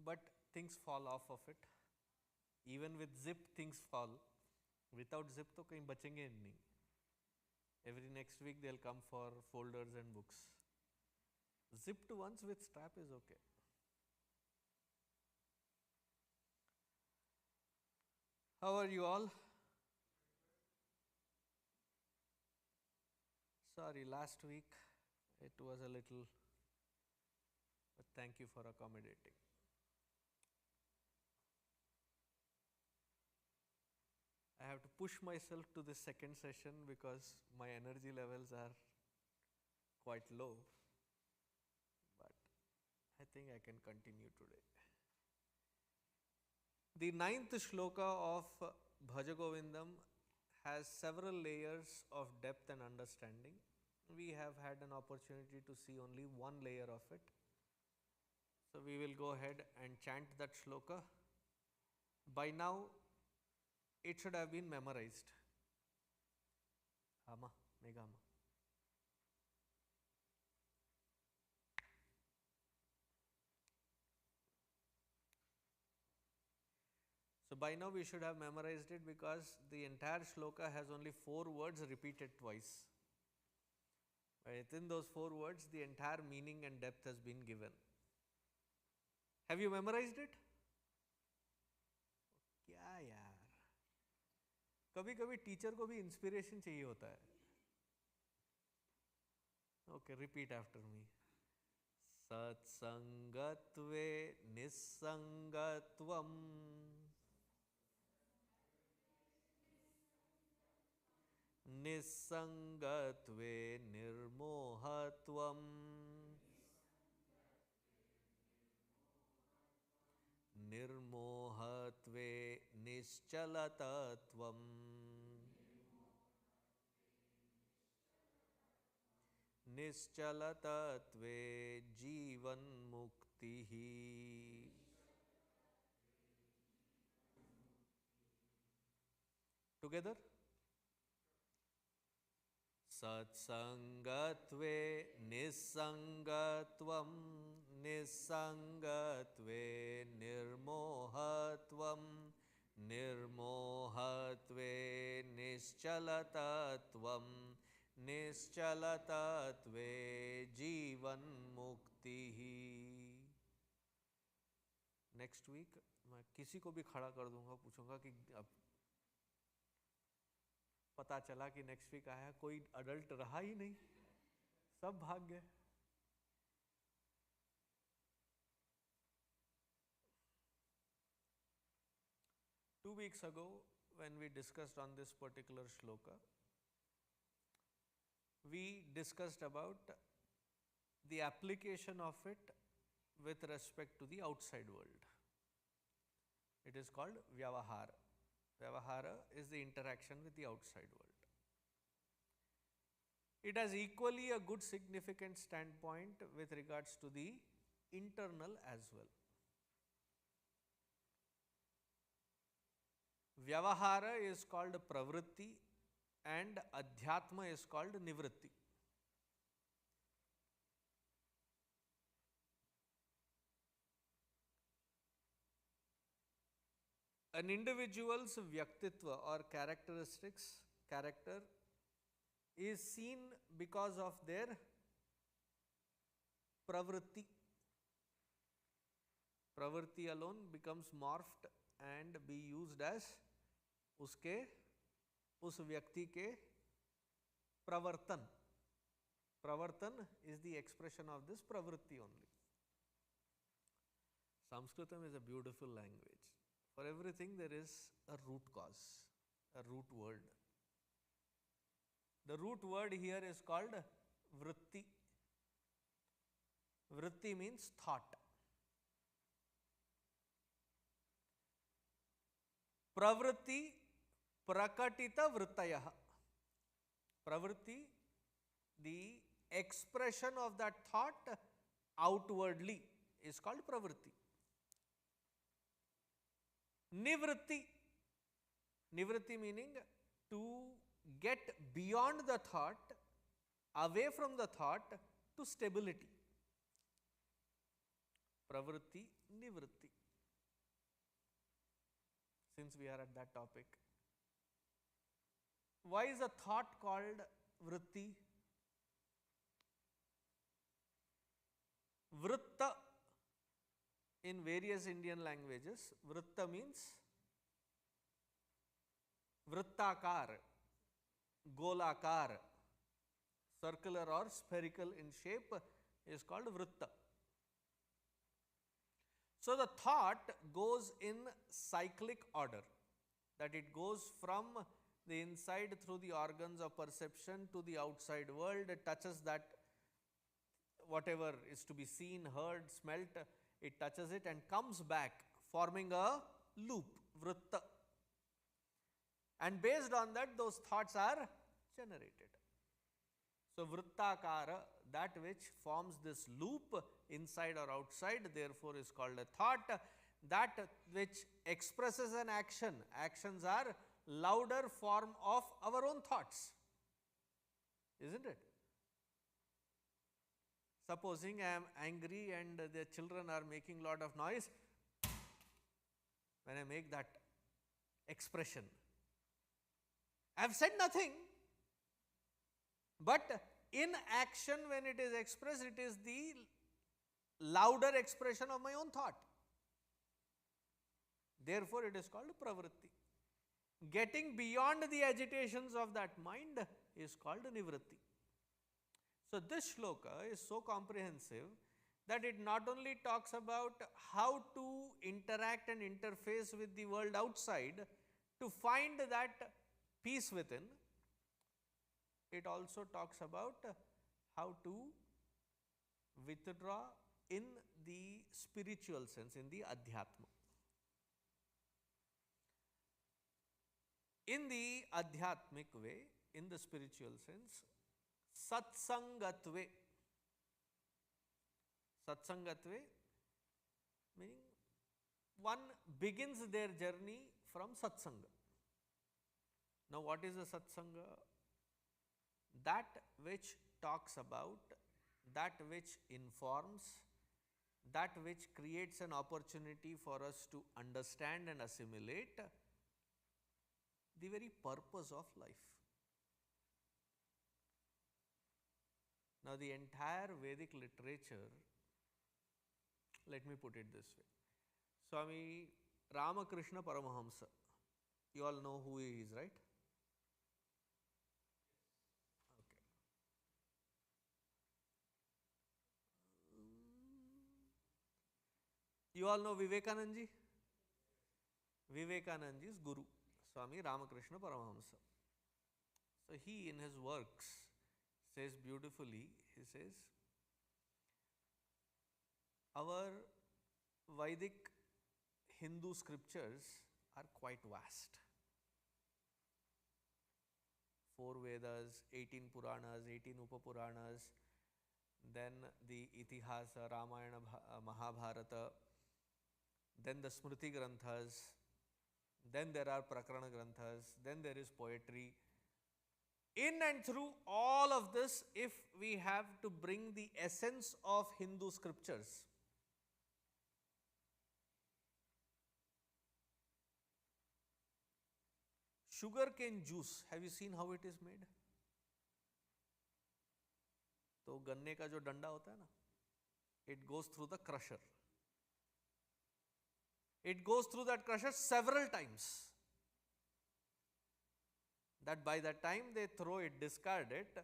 but things fall off of it. Even with zip, things fall. Without zip, तो कहीं बचेंगे नहीं. Every next week they'll come for folders and books. Zipped ones with strap is okay. How are you all? Sorry, last week it was a little, but thank you for accommodating. I have to push myself to the second session because my energy levels are quite low, but I think I can continue today. The 9th shloka of Bhaja Govindam has several layers of depth and understanding. We have had an opportunity to see only one layer of it. So, we will go ahead and chant that shloka. By now, it should have been memorized. Ama, Megama. So, by now we should have memorized it because the entire shloka has only 4 words repeated twice. Within those 4 words, the entire meaning and depth has been given. Have you memorized it? क्या यार, कभी कभी teacher को भी inspiration चाहिए होता है. Okay, repeat after me. सत्संगत्वे निस्संगत्वम् निस्संगत्वे निर्मोहत्वम् निर्मोहत्वे निश्चलतत्वम् निश्चलतत्वे जीवन्मुक्तिः. टुगेदर. सत्संगत्वे निस्संगत्वं निस्संगत्वे निर्मोहत्वं निर्मोहत्वे निश्चलतत्वं निश्चलतत्वे जीवन्मुक्तिः. नेक्स्ट वीक मैं किसी को भी खड़ा कर दूंगा, पूछूंगा कि अब पता चला कि नेक्स्ट वीक आया, कोई अडल्ट रहा ही नहीं, सब भाग गए. Two weeks ago, when we discussed on this particular shloka, we discussed about the application of it with respect to the outside world. It is called Vyavahara. Vyavahara is the interaction with the outside world. It has equally a good significant standpoint with regards to the internal as well. Vyavahara is called pravritti and adhyatma is called nivritti. An individual's vyaktitva or character is seen because of their pravritti. Pravritti alone becomes morphed and be used as उसके उस व्यक्ति के प्रवर्तन. Pravartan is the expression of this pravritti only. Sanskritam is a beautiful language. For everything there is a root cause, a root word. The root word here is called vritti. Vritti means thought. Pravritti prakatita vrittayah. Pravritti, the expression of that thought outwardly is called pravritti. Nivritti. Nivritti meaning to get beyond the thought, away from the thought to stability. pravritti, nivritti. Since we are at that topic. Why is a thought called vritti? Vritta in various Indian languages, vritta means vrittakar, golakar, circular or spherical in shape is called vritta. So the thought goes in cyclic order, that it goes from the inside through the organs of perception to the outside world, it touches that whatever is to be seen, heard, smelt, it touches it and comes back forming a loop, vritta. And based on that, those thoughts are generated. So vrittakara, that which forms this loop inside or outside, therefore is called a thought. That which expresses an action, actions are louder form of our own thoughts, isn't it? Supposing I am angry and the children are making lot of noise, when I make that expression, I have said nothing, but in action when it is expressed, it is the louder expression of my own thought. Therefore, it is called pravritti. Getting beyond the agitations of that mind is called nivritti. So this shloka is so comprehensive that it not only talks about how to interact and interface with the world outside to find that peace within, it also talks about how to withdraw in the spiritual sense, in the adhyatma. In the adhyatmic way, in the spiritual sense, satsangatve. Satsangatve meaning one begins their journey from satsanga. Now what is a satsanga? That which talks about, that which informs, that which creates an opportunity for us to understand and assimilate the very purpose of life. Now the entire Vedic literature, let me put it this way. Swami Ramakrishna Paramahamsa, you all know who he is, right? Okay. You all know Vivekananda ji? Vivekananda ji's guru, Swami Ramakrishna Paramahamsa. So he in his works says beautifully, he says, our Vedic Hindu scriptures are quite vast. 4 Vedas, 18 Puranas, 18 Upapuranas, then the Itihasa, Ramayana, Mahabharata, then the Smriti Granthas, then there are Prakarana Granthas, then there is poetry. In and through all of this, if we have to bring the essence of Hindu scriptures, sugarcane juice, have you seen how it is made? तो गन्ने का जो डंडा होता है ना, it goes through the crusher. It goes through that crusher several times. That by the time they throw it, discard it,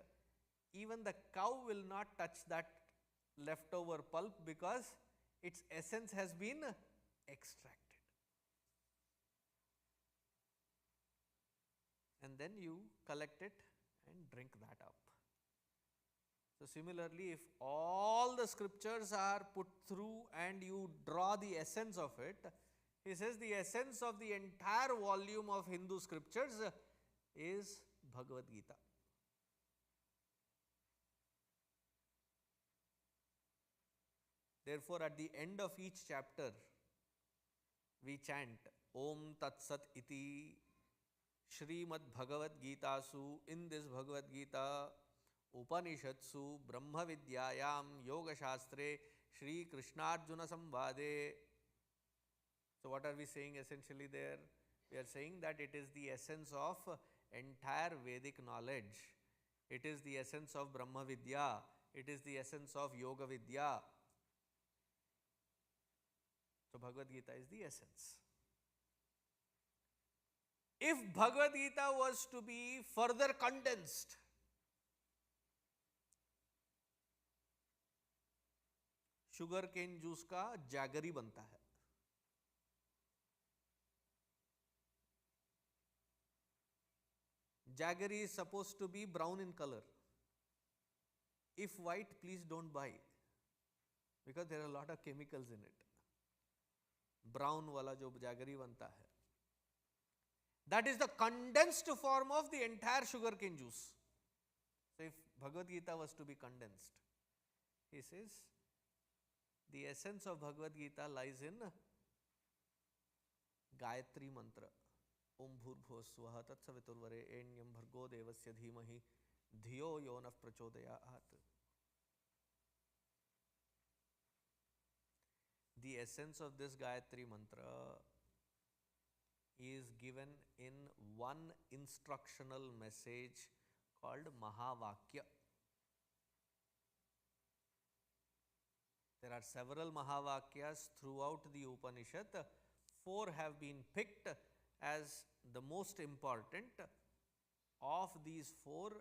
even the cow will not touch that leftover pulp because its essence has been extracted. And then you collect it and drink that up. So similarly, if all the scriptures are put through and you draw the essence of it, he says the essence of the entire volume of Hindu scriptures is Bhagavad Gita. Therefore, at the end of each chapter, we chant Om Tat Sat Iti Shrimad Bhagavad Gita Su. In this Bhagavad Gita, Upanishatsu, Brahma Vidyayam, Yoga Shastre, Shri Krishnarjuna Samvade. So what are we saying essentially there? We are saying that it is the essence of entire Vedic knowledge. It is the essence of Brahma Vidya. It is the essence of Yoga Vidya. So Bhagavad Gita is the essence. If Bhagavad Gita was to be further condensed, sugarcane juice का jaggery बनता है. Jaggery is supposed to be brown in color. If white, please don't buy, because there are a lot of chemicals in it. Brown wala jo jaggery banta hai, that is the condensed form of the entire sugarcane juice. So if Bhagavad Gita was to be condensed, he says the essence of Bhagavad Gita lies in Gayatri mantra. Om bhurбхuvः स्वः तत्सवितुर्वरेण्यं भर्गो देवस्य धीमहि धियो यो नः प्रचोदयात्. The essence of this Gayatri mantra is given in one instructional message called Mahavakya. There are several Mahavakyas throughout the Upanishad. 4 have been picked as the most important. Of these 4,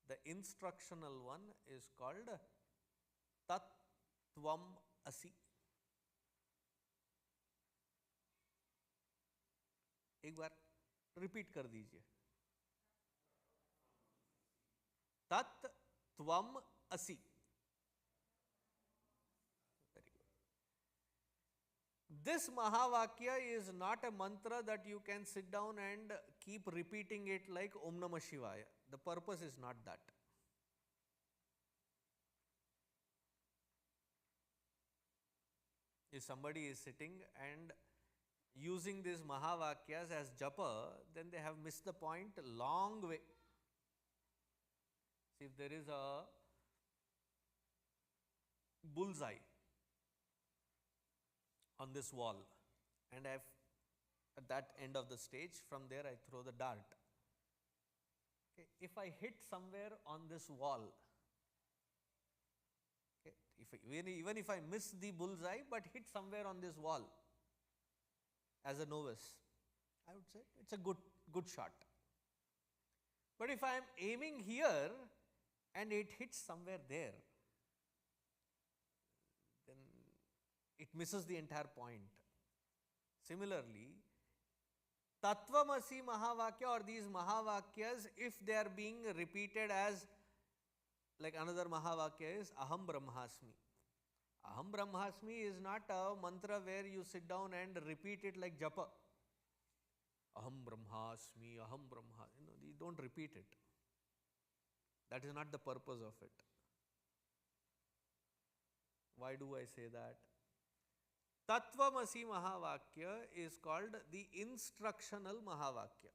the instructional one is called Tat Tvam Asi. एक बार repeat कर दीजिए. तत् त्वम असि. This Mahavakya is not a mantra that you can sit down and keep repeating it like Om Namah Shivaya. The purpose is not that. If somebody is sitting and using these Mahavakyas as japa, then they have missed the point a long way. See, if there is a bullseye on this wall, and at that end of the stage, from there I throw the dart. Okay. If I hit somewhere on this wall, okay, even if I miss the bullseye but hit somewhere on this wall, as a novice, I would say it's a good shot. But if I am aiming here and it hits somewhere there, then it misses the entire point. Similarly, Tattvamasi Mahavakya, or these Mahavakyas, if they are being repeated as, like another Mahavakya is Aham Brahmasmi. Aham Brahmasmi is not a mantra where you sit down and repeat it like japa. Aham Brahmasmi, Aham Brahmasmi. You don't repeat it. That is not the purpose of it. Why do I say that? Tattvamasi Mahavakya is called the instructional Mahavakya.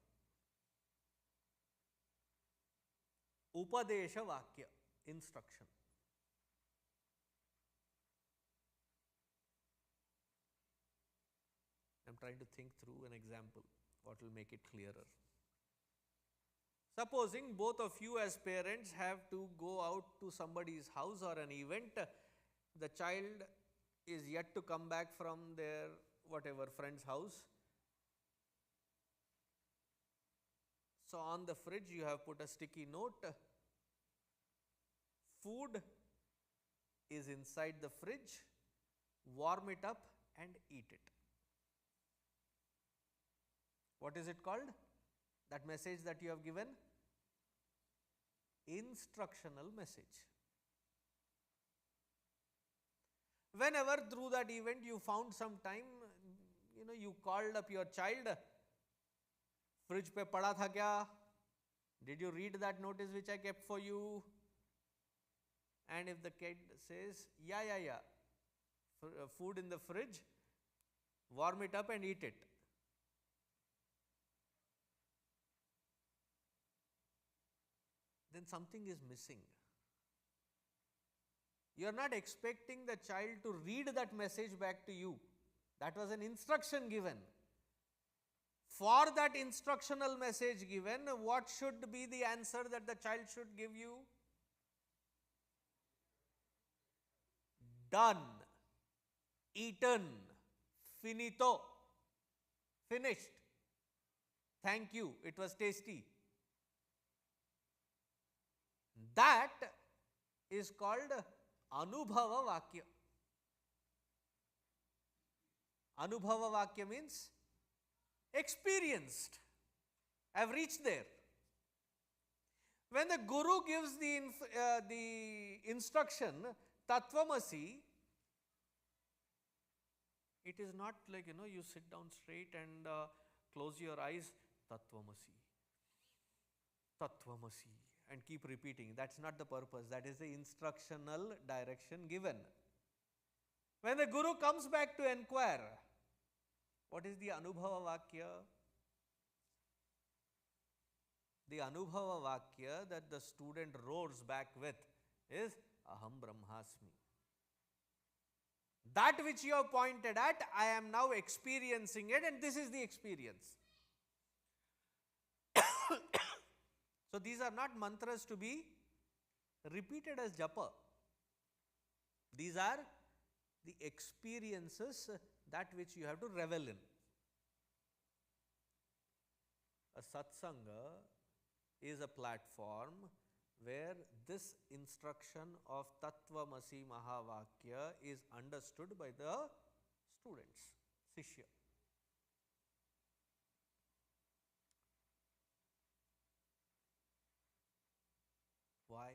Upadesha Vakya, instruction. I am trying to think through an example, what will make it clearer. Supposing both of you as parents have to go out to somebody's house or an event, the child is yet to come back from their whatever friend's house. So on the fridge you have put a sticky note. Food is inside the fridge, warm it up and eat it. What is it called? That message that you have given? Instructional message. Whenever through that event you found some time, you called up your child, fridge pe pada tha kya? Did you read that notice which I kept for you? And if the kid says, yeah, food in the fridge, warm it up and eat it. Then something is missing. You are not expecting the child to read that message back to you. That was an instruction given. For that instructional message given, what should be the answer that the child should give you? Done, eaten, finito, finished. Thank you, it was tasty. That is called Anubhava Vakya. Anubhava Vakya means experienced. I have reached there. When the Guru gives the instruction, Tattvamasi, it is not like, you sit down straight and close your eyes, Tattvamasi, Tattvamasi, and keep repeating. That's not the purpose. That is the instructional direction given. When the Guru comes back to inquire, what is the Anubhava Vakya? The Anubhava Vakya that the student roars back with is Aham Brahmasmi. That which you have pointed at, I am now experiencing it, and this is the experience. So these are not mantras to be repeated as japa. These are the experiences that which you have to revel in. A satsanga is a platform where this instruction of Tattvamasi Mahavakya is understood by the students, Shishya. Why?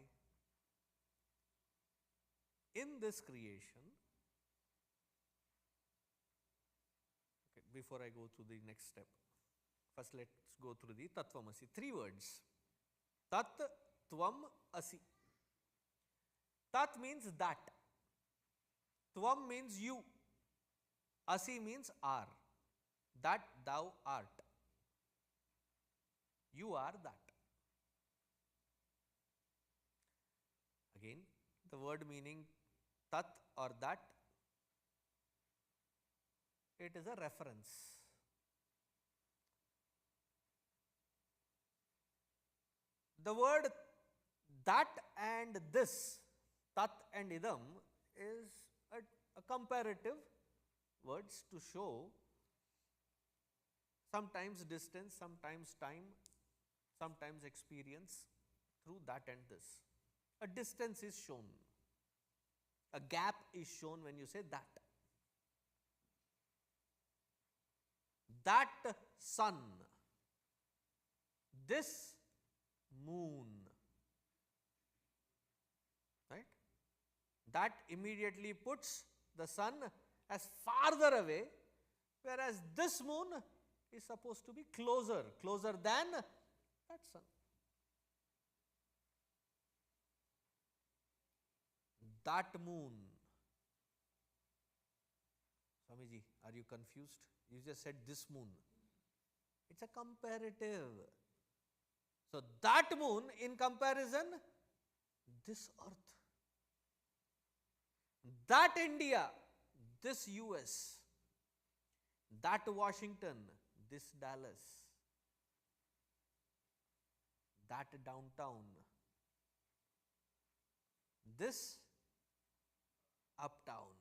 In this creation, okay, before I go to the next step, first let's go through the Tattvamasi. 3 words. Tat, Tvam, Asi. Tat means that. Tvam means you. Asi means are. That thou art. You are that. Again, the word meaning tat or that, it is a reference. The word that and this, tat and idam, is a comparative words to show sometimes distance, sometimes time, sometimes experience through that and this. A distance is shown. A gap is shown when you say that. That sun, this moon, right? That immediately puts the sun as farther away, whereas this moon is supposed to be closer than that sun. That moon. Swamiji, are you confused? You just said this moon. It's a comparative. So that moon in comparison, this earth. That India, this US. That Washington, this Dallas. That downtown. This uptown,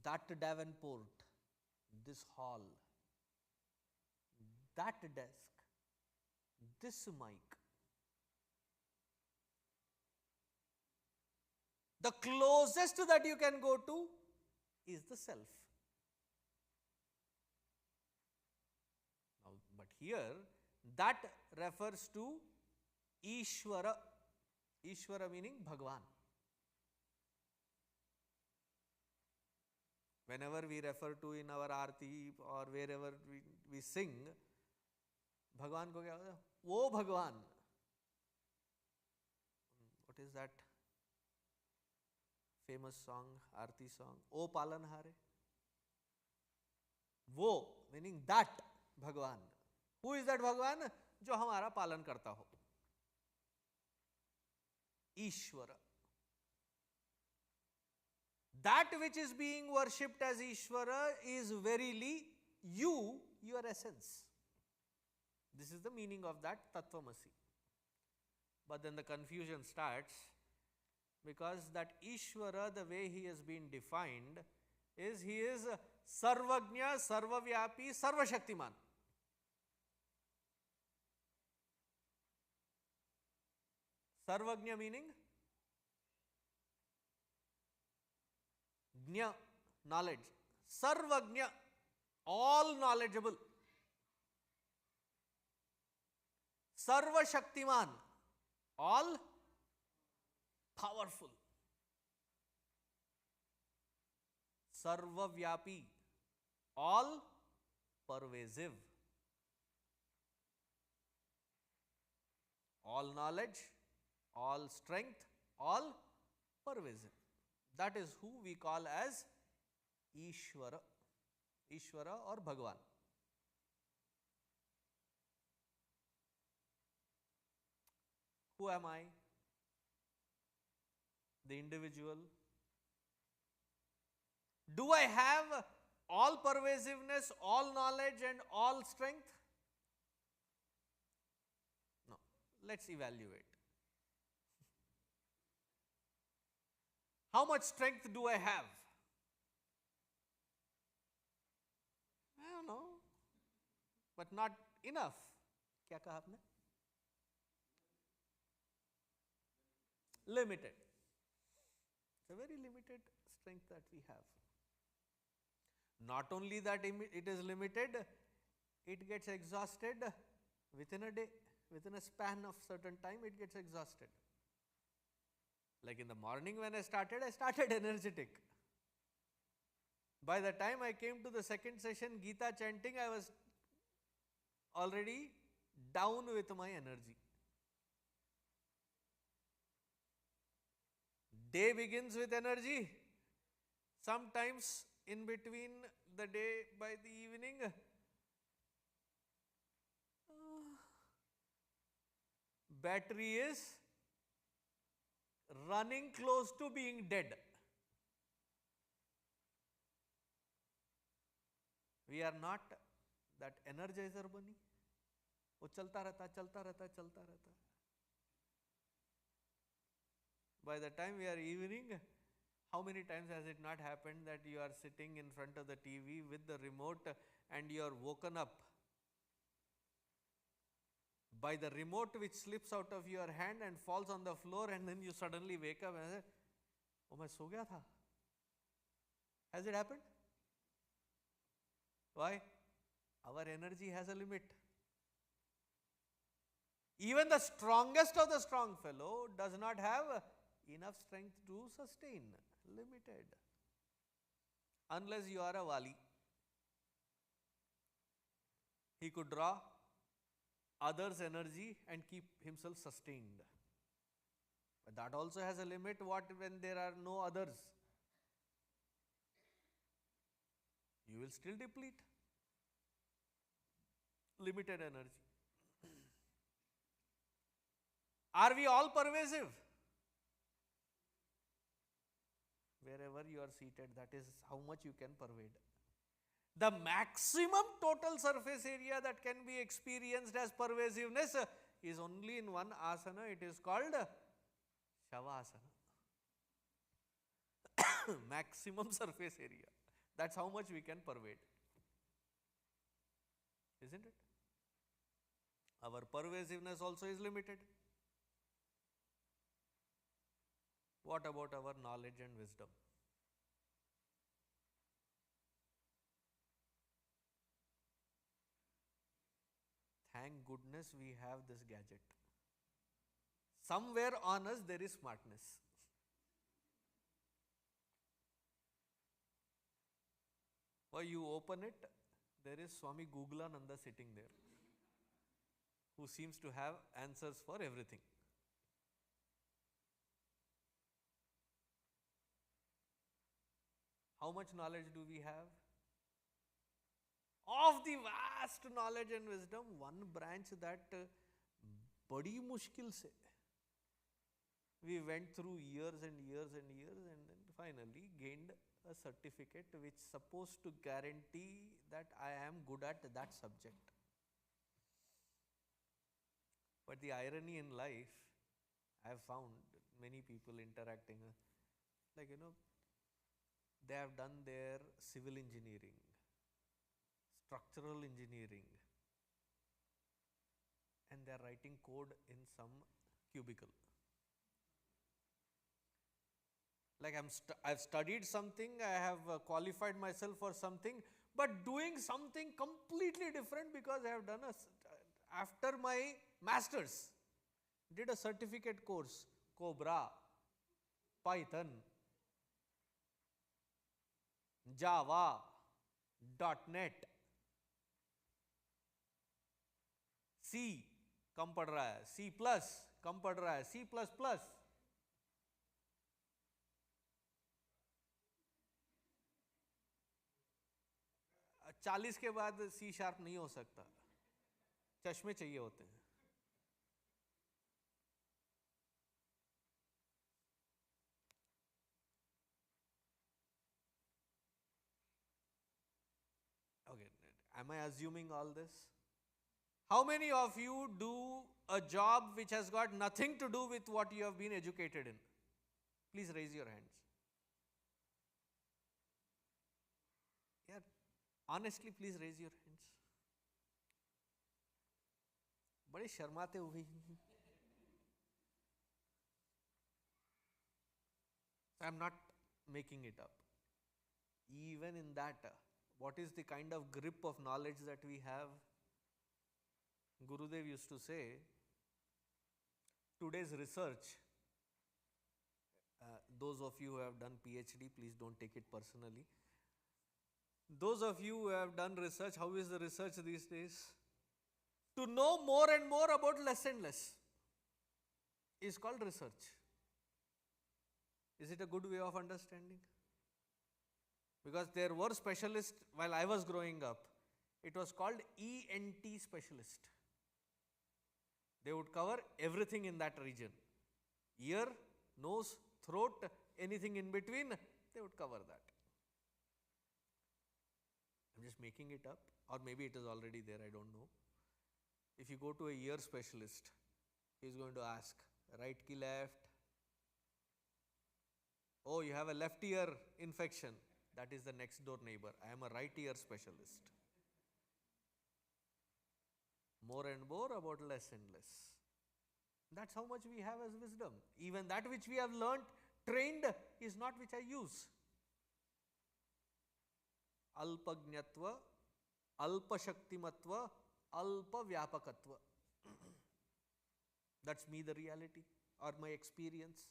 that Davenport, this hall, that desk, this mic. The closest that you can go to is the self. Now, but here, that refers to Ishvara. Ishvara meaning Bhagwan. Whenever we refer to in our arti or wherever we sing, Bhagwan ko kya hota? Wo Bhagwan. What is that famous song, arti song? O Palanhare. Wo meaning that Bhagwan. Who is that Bhagwan? Jo hamara palan karta ho. Ishvara. that which is being worshipped as Ishvara is verily you, your essence. This is the meaning of that Tattvamasi. But then the confusion starts, because that Ishvara, the way he has been defined, is he is Sarvagnya, Sarvavyapi, Sarvashaktiman. Sarvagnya meaning Gnya, knowledge. Sarvagnya, all knowledgeable. Sarvashaktiman, all powerful. Sarvavyapi, all pervasive. All knowledge, all strength, all pervasive. That is who we call as Ishvara. Ishvara or Bhagavan. Who am I? The individual. Do I have all pervasiveness, all knowledge and all strength? No. Let's evaluate. How much strength do I have? I don't know. But not enough. क्या कहा आपने? Limited. It's a very limited strength that we have. Not only that it is limited, it gets exhausted within a day, within a span of certain time it gets exhausted. Like in the morning when I started energetic. By the time I came to the second session, Gita chanting, I was already down with my energy. Day begins with energy. Sometimes in between the day by the evening, battery is running close to being dead. We are not that energizer bunny. वो चलता रहता, चलता रहता, चलता रहता. By the time we are evening, how many times has it not happened that you are sitting in front of the TV with the remote and you are woken up by the remote which slips out of your hand and falls on the floor, and then you suddenly wake up and say, oh, मैं सो गया था. Has it happened? Why? Our energy has a limit. Even the strongest of the strong fellow does not have enough strength to sustain. Limited. Unless you are a Wali. He could draw others' energy and keep himself sustained. But that also has a limit. What when there are no others? You will still deplete. Limited energy. Are we all pervasive? Wherever you are seated, that is how much you can pervade. The maximum total surface area that can be experienced as pervasiveness is only in one asana. It is called Shavasana. Maximum surface area. That's how much we can pervade. Isn't it? Our pervasiveness also is limited. What about our knowledge and wisdom? Thank goodness we have this gadget. Somewhere on us there is smartness. Or you open it, there is Swami Googlananda sitting there, who seems to have answers for everything. How much knowledge do we have? Of the vast knowledge and wisdom, one branch that badi mushkil se we went through years and years and years, and then finally gained a certificate which is supposed to guarantee that I am good at that subject. But the irony in life, I have found many people interacting, like, they have done their civil engineering, structural engineering, and they are writing code in some cubicle. Like I've studied something, I have qualified myself for something, but doing something completely different because I have done after my masters, did a certificate course, Cobra, Python, Java, .NET, C कम पढ़ रहा है, C+, कम पढ़ रहा है, C++. चालीस के बाद C# नहीं हो सकता, चश्मे चाहिए होते हैं. Okay, am I assuming all this? How many of you do a job which has got nothing to do with what you have been educated in? Please raise your hands. Yeah, honestly, please raise your hands. बड़े शर्माते हुए. I am not making it up. Even in that, what is the kind of grip of knowledge that we have? Gurudev used to say, today's research, those of you who have done PhD, please don't take it personally. Those of you who have done research, how is the research these days? To know more and more about less and less is called research. Is it a good way of understanding? Because there were specialists while I was growing up, it was called ENT specialist. They would cover everything in that region. Ear, nose, throat, anything in between, they would cover that. I'm just making it up, or maybe it is already there, I don't know. If you go to a ear specialist, he is going to ask, right ki left? Oh, you have a left ear infection. That is the next door neighbor. I am a right ear specialist. More and more about less and less. That's how much we have as wisdom. Even that which we have learnt, trained, is not which I use. Alpajnatva, alpashaktimatva, alpavyapakatva. That's me, the reality, or my experience.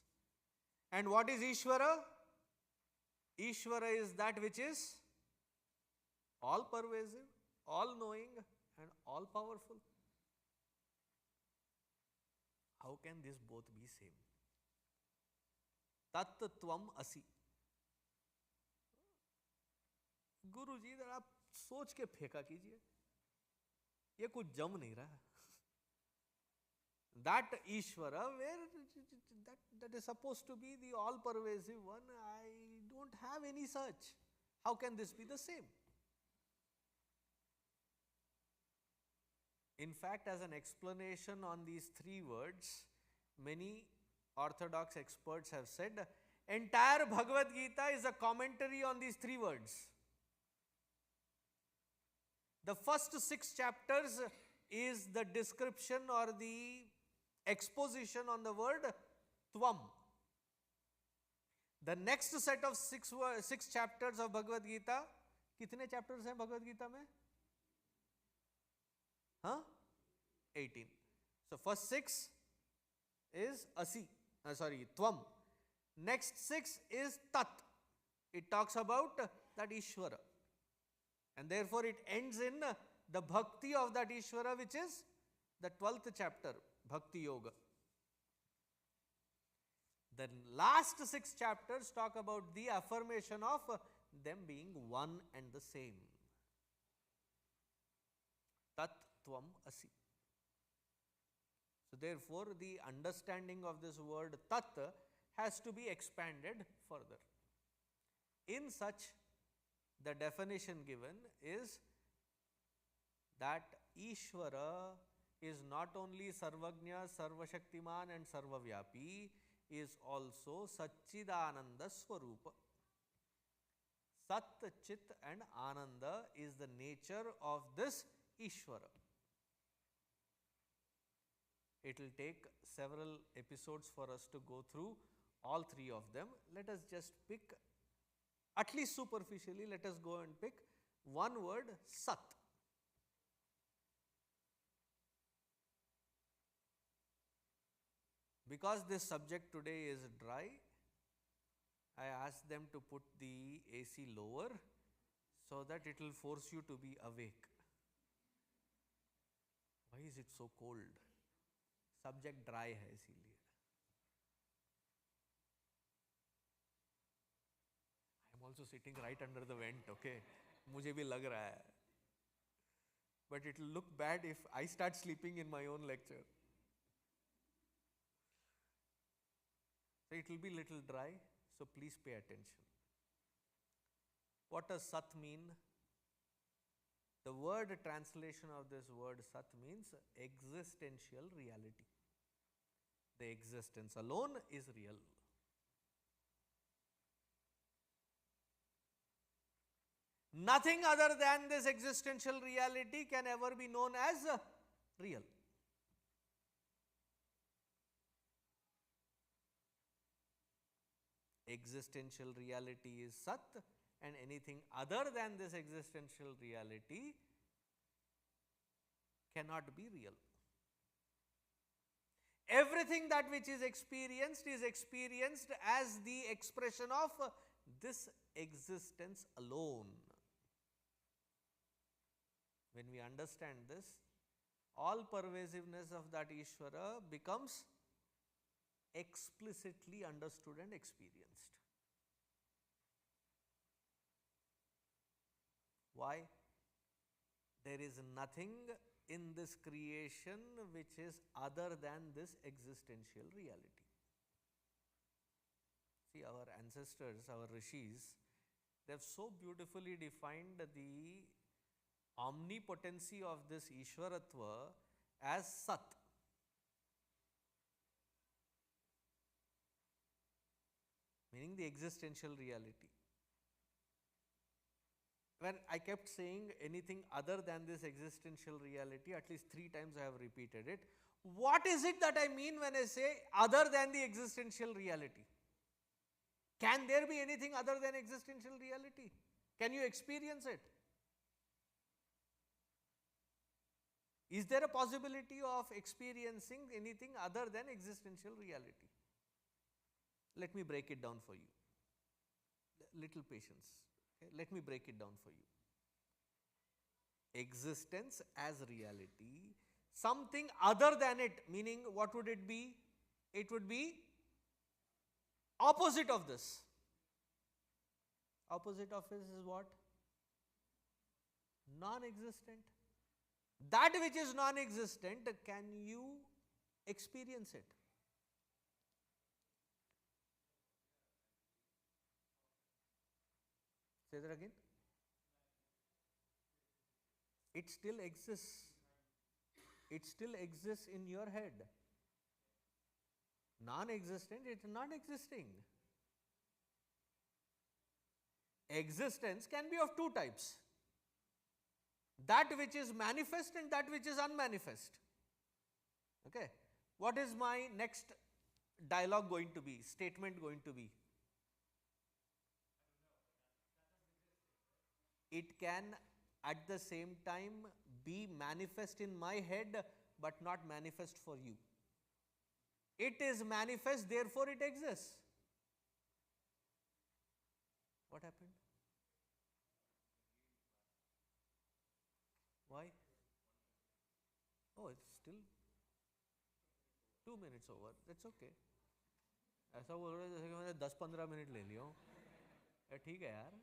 And what is Ishvara? Ishvara is that which is all pervasive, all knowing, and all powerful. How can this both be same? Tat tvam asi. गुरु जी जरा आप सोच के फेंका कीजिए, ये कुछ जम नहीं रहा. That Ishvara, where that is supposed to be the all-pervasive one, I don't have any such. How can this be the same? In fact, as an explanation on these three words, many orthodox experts have said, entire Bhagavad Gita is a commentary on these three words. The first 6 chapters is the description or the exposition on the word Tvam. The next set of 6 chapters of Bhagavad Gita, कितने chapters हैं Bhagavad Gita में? 18. So first 6 is Tvam. Next 6 is Tat. It talks about that Ishvara. And therefore it ends in the bhakti of that Ishvara, which is the 12th chapter, Bhakti Yoga. The last 6 chapters talk about the affirmation of them being one and the same. Tat Tvam Asi. So therefore the understanding of this word Tat has to be expanded further. In such, the definition given is that Ishvara is not only Sarvagnya, Sarvashaktiman and Sarvavyapi, is also Satchidananda Swarupa. Sat, Chit and Ananda is the nature of this Ishvara. It will take several episodes for us to go through all three of them. Let us just pick, at least superficially, let us go and pick one word, Sat. Because this subject today is dry, I asked them to put the AC lower so that it will force you to be awake. Why is it so cold? Subject dry hai isliye. I am also sitting right under the vent, okay? मुझे भी लग रहा है. But it will look bad if I start sleeping in my own lecture. So it will be little dry, so please pay attention. What does Sat mean? The word translation of this word Sat means existential reality. The existence alone is real. Nothing other than this existential reality can ever be known as real. Existential reality is Sat, and anything other than this existential reality cannot be real. Everything that which is experienced as the expression of this existence alone. When we understand this, all pervasiveness of that Ishvara becomes explicitly understood and experienced. Why? There is nothing in this creation which is other than this existential reality. See, our ancestors, our rishis, they have so beautifully defined the omnipotency of this Ishvaratva as Sat. Meaning the existential reality. When I kept saying anything other than this existential reality, at least 3 times I have repeated it. What is it that I mean when I say other than the existential reality? Can there be anything other than existential reality? Can you experience it? Is there a possibility of experiencing anything other than existential reality? Let me break it down for you. Little patience. Okay? Let me break it down for you. Existence as reality, something other than it, meaning what would it be? It would be opposite of this. Opposite of this is what? Non-existent. That which is non-existent, can you experience it? Say that again. It still exists. It still exists in your head. Non-existent, it is not existing. Existence can be of 2 types. That which is manifest and that which is unmanifest. Okay. What is my next dialogue going to be, statement going to be? It can at the same time be manifest in my head but not manifest for you. It is manifest, therefore it exists. What happened? Why? Oh, it's still 2 minutes over. That's okay. ऐसा बोल रहे जैसे कि मैंने 10-15 minute ले लिया हूँ. ठीक है यार.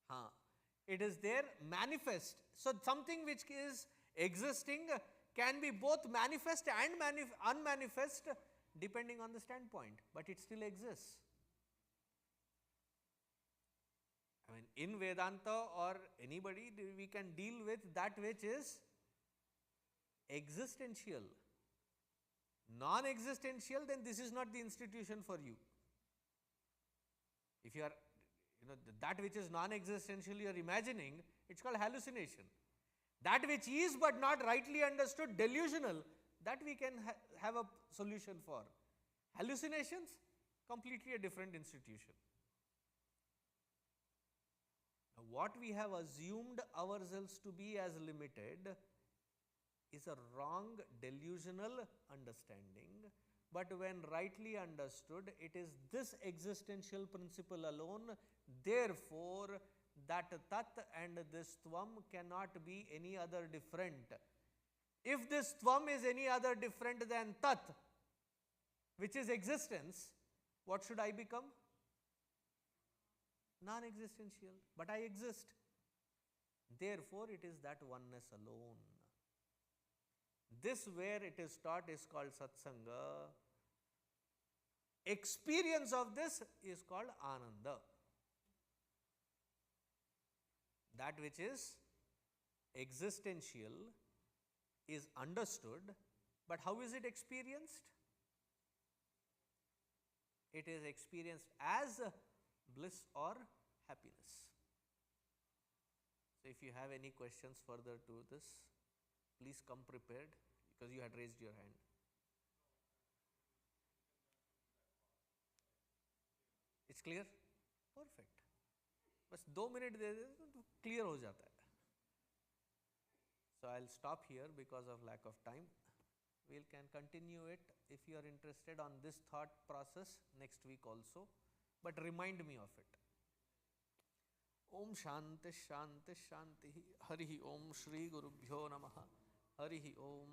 हाँ. It is there manifest. So something which is existing can be both manifest and unmanifest depending on the standpoint, but it still exists. I mean, in Vedanta or anybody, we can deal with that which is existential. Non-existential, then this is not the institution for you. If you are, that which is non-existential you are imagining, it's called hallucination. That which is but not rightly understood, delusional, that we can have a solution for. Hallucinations, completely a different institution. Now, what we have assumed ourselves to be as limited is a wrong delusional understanding, but when rightly understood, it is this existential principle alone. Therefore, that tat and this tvam cannot be any other different. If this tvam is any other different than tat, which is existence, what should I become? Non-existential, but I exist. Therefore, it is that oneness alone. This where it is taught is called Satsanga. Experience of this is called Ananda. That which is existential is understood, but how is it experienced? It is experienced as bliss or happiness. So, if you have any questions further to this, please come prepared, because you had raised your hand. It's clear? Perfect. बस 2 minute दे दे तो clear हो जाता है. So, I will stop here because of lack of time. We can continue it if you are interested on this thought process next week also, but remind me of it. Om Shanti Shanti Shanti. Harihi Om Shri Gurubhyo Namaha. Harihi Om.